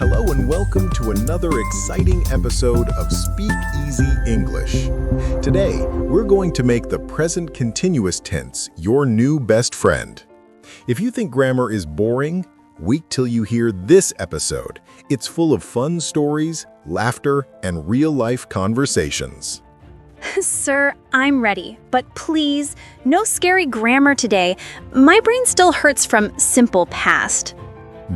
Hello and welcome to another exciting episode of Speak Easy English. Today, we're going to make the present continuous tense your new best friend. If you think grammar is boring, wait till you hear this episode. It's full of fun stories, laughter, and real-life conversations. Sir, I'm ready, but please, no scary grammar today. My brain still hurts from simple past.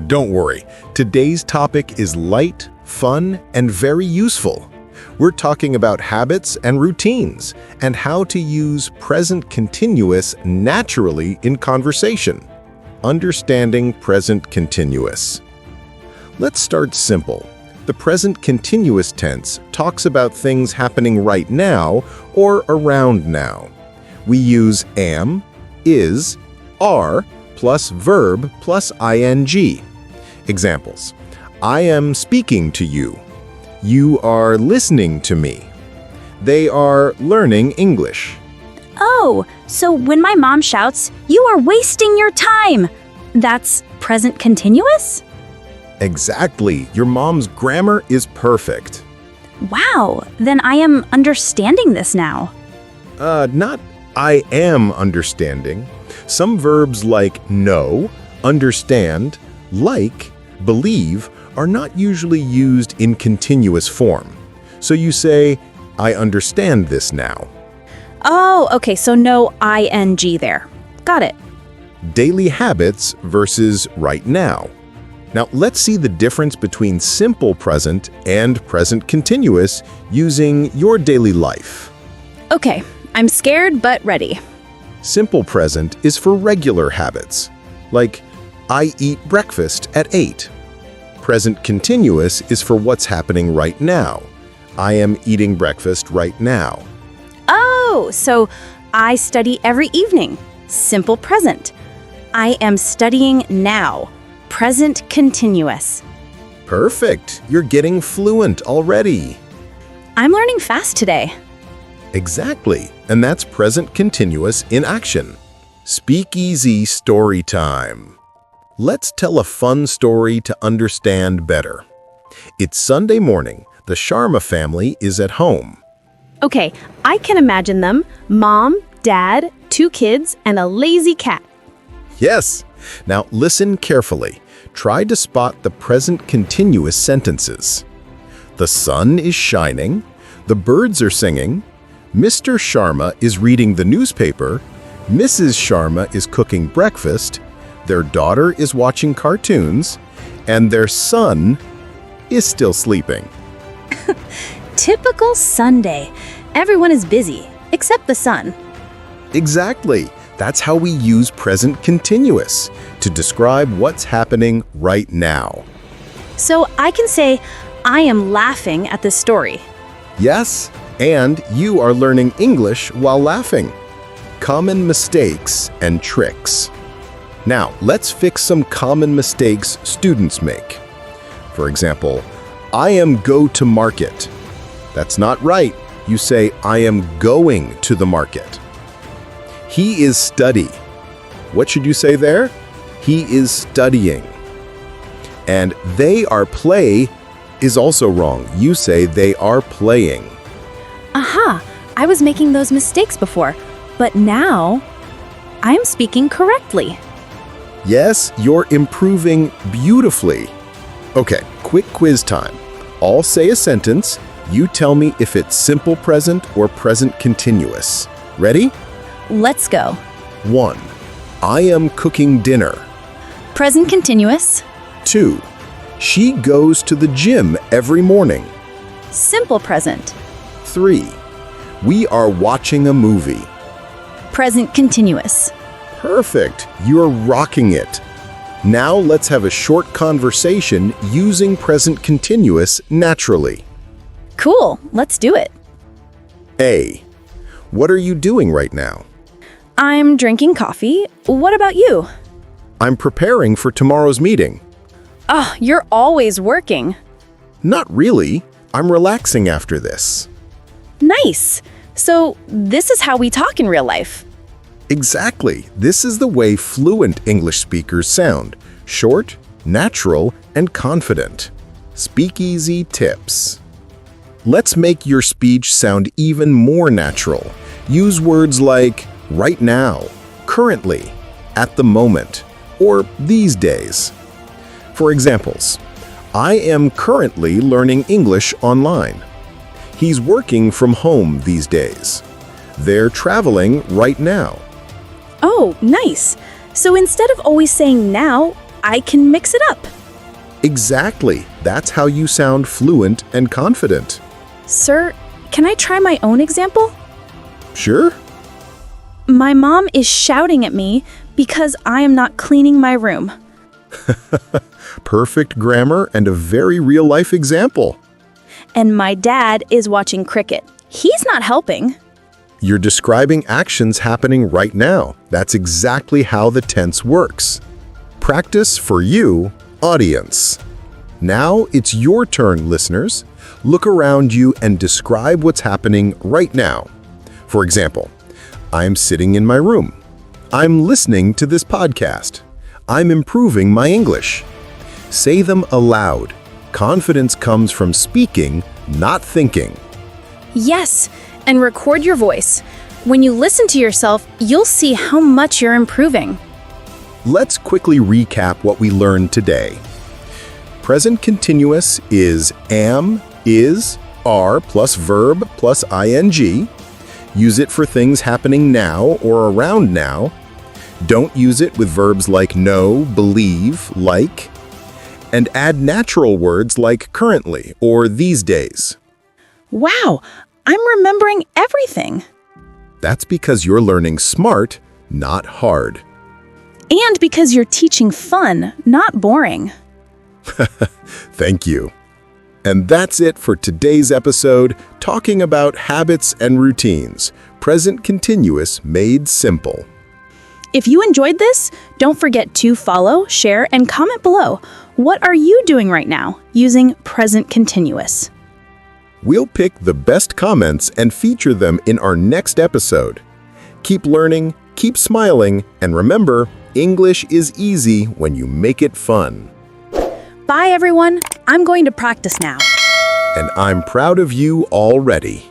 Don't worry, today's topic is light, fun, and very useful. We're talking about habits and routines and how to use present continuous naturally in conversation. Understanding present continuous. Let's start simple. The present continuous tense talks about things happening right now or around now. We use am, is, are, plus verb plus ing. Examples: I am speaking to you. You are listening to me. They are learning English. Oh, so when my mom shouts, "You are wasting your time," that's present continuous? Exactly. Your mom's grammar is perfect. Wow, then I am understanding this now. Not I am understanding. Some verbs like know, understand, like, believe are not usually used in continuous form. So you say, I understand this now. Oh, okay, so no ing there. Got it. Daily habits versus right now. Now let's see the difference between simple present and present continuous using your daily life. Okay, I'm scared but ready. Simple present is for regular habits, like I eat breakfast at 8. Present continuous is for what's happening right now. I am eating breakfast right now. Oh, so I study every evening. Simple present. I am studying now. Present continuous. Perfect. You're getting fluent already. I'm learning fast today. Exactly. And that's present continuous in action. Speak easy story time. Let's tell a fun story to understand better. It's Sunday morning. The Sharma family is at home. Okay, I can imagine them. Mom, dad, 2 kids, and a lazy cat. Yes. Now listen carefully. Try to spot the present continuous sentences. The sun is shining. The birds are singing. Mr. Sharma is reading the newspaper. Mrs. Sharma is cooking breakfast. Their daughter is watching cartoons. And their son is still sleeping. Typical Sunday. Everyone is busy, except the sun. Exactly. That's how we use present continuous to describe what's happening right now. So I can say, I am laughing at this story. Yes, and you are learning English while laughing. Common mistakes and tricks. Now, let's fix some common mistakes students make. For example, I am go to market. That's not right. You say, I am going to the market. He is study. What should you say there? He is studying. And they are play is also wrong. You say they are playing. Aha, I was making those mistakes before, but now I'm speaking correctly. Yes, you're improving beautifully. Okay, quick quiz time. I'll say a sentence. You tell me if it's simple present or present continuous. Ready? Let's go. 1. I am cooking dinner. Present continuous. 2. She goes to the gym every morning. Simple present. 3. We are watching a movie. Present continuous. Perfect. You're rocking it. Now let's have a short conversation using present continuous naturally. Cool, let's do it. A. What are you doing right now? I'm drinking coffee. What about you? I'm preparing for tomorrow's meeting. Oh, you're always working. Not really. I'm relaxing after this. Nice. So this is how we talk in real life. Exactly. This is the way fluent English speakers sound. Short, natural, and confident. Speakeasy tips. Let's make your speech sound even more natural. Use words like right now, currently, at the moment, or these days. For examples, I am currently learning English online. He's working from home these days. They're traveling right now. Oh, nice. So instead of always saying now, I can mix it up. Exactly. That's how you sound fluent and confident. Sir, can I try my own example? Sure. My mom is shouting at me because I am not cleaning my room. Perfect grammar and a very real-life example. And my dad is watching cricket. He's not helping. You're describing actions happening right now. That's exactly how the tense works. Practice for you, audience. Now it's your turn, listeners. Look around you and describe what's happening right now. For example, I'm sitting in my room. I'm listening to this podcast. I'm improving my English. Say them aloud. Confidence comes from speaking, not thinking. Yes, and record your voice. When you listen to yourself, you'll see how much you're improving. Let's quickly recap what we learned today. Present continuous is am, is, are plus verb plus ing. Use it for things happening now or around now. Don't use it with verbs like know, believe, like. And add natural words like currently or these days. Wow, I'm remembering everything. That's because you're learning smart, not hard. And because you're teaching fun, not boring. Thank you. And that's it for today's episode, talking about habits and routines, present continuous made simple. If you enjoyed this, don't forget to follow, share, and comment below. What are you doing right now using present continuous? We'll pick the best comments and feature them in our next episode. Keep learning, keep smiling, and remember, English is easy when you make it fun. Bye, everyone. I'm going to practice now. And I'm proud of you already.